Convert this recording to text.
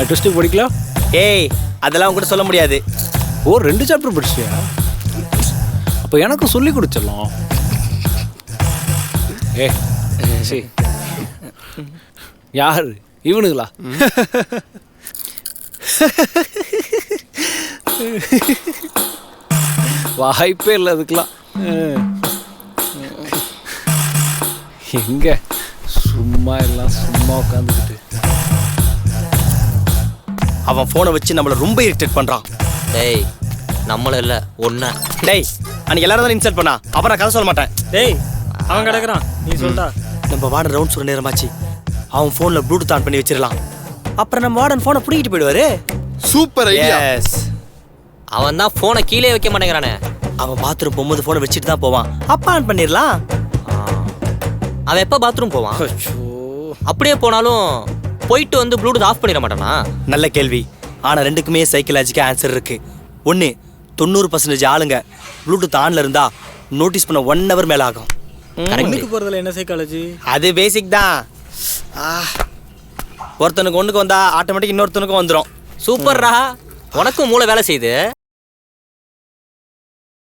ட்விஸ்ட்டுக்கு படிக்கலாம். ஏய் அதெல்லாம் கூட சொல்ல முடியாது. ஓ 2 சாப்டர் படிச்சியா? அப்போ எனக்கும் சொல்லி கொடுத்துடலாம். ஏ சரி யார் இவனுங்களா? வாய்ப்பே இல்லை அதுக்கெல்லாம். எங்க சும்மா எல்லாம் சும்மா உட்காந்துக்கிட்டு அவன் ஃபோனை வச்சு நம்மளை ரொம்ப இரிட்டேட் பண்ணுறான். டேய் நம்மள இல்லை ஒன்றா. டேய் அன்னைக்கு எல்லாரும் தான் இன்சல்ட் பண்ணா. அப்போ நான் கதை சொல்ல மாட்டேன். டேய் அவன் கிடக்குறான், நீ சொல்டா. நம்ம வார்டன் ரவுண்ட் சொல்ல நேரமாச்சு. அவன் ஃபோனில் ப்ளூடூத் ஆன் பண்ணி வச்சிடலாம். அப்புறம் நம்ம வார்டன் ஃபோனை பிடிக்கிட்டு போயிடுவாரு. Super idea. எஸ். அவன் தான் ஃபோனை கீழே வைக்க மாட்டேங்கிறானே. அவன் பாத்ரூம் போகும்போது ஃபோனை வச்சுட்டு தான் போவான். அப்போ ஆன் பண்ணிடலாம். அவன் எப்போ பாத்ரூம் போவான்? அப்படியே போனாலும் போயிட்டு வந்து ப்ளூடூத் ஆஃப் பண்ணிட மாட்டானா? நல்ல கேள்வி. ஆனால் ரெண்டுக்குமே சைக்கலாஜிக்காக ஆன்சர் இருக்கு. ஒன்று 90% ஆளுங்க ப்ளூடூத் ஆன்ல இருந்தா நோட்டீஸ் பண்ண 1 hour மேலே ஆகும். ஒண்ணுக்கு போறதுல என்ன சைக்காலஜி? அது பேசிக் தான். ஒருத்தனுக்கு ஒன்றுக்கு வந்தா ஆட்டோமேட்டிக் இன்னொருத்தனுக்கும் வந்துடும். சூப்பர்ரா, உனக்கும் மூளை வேலை செய்யுது.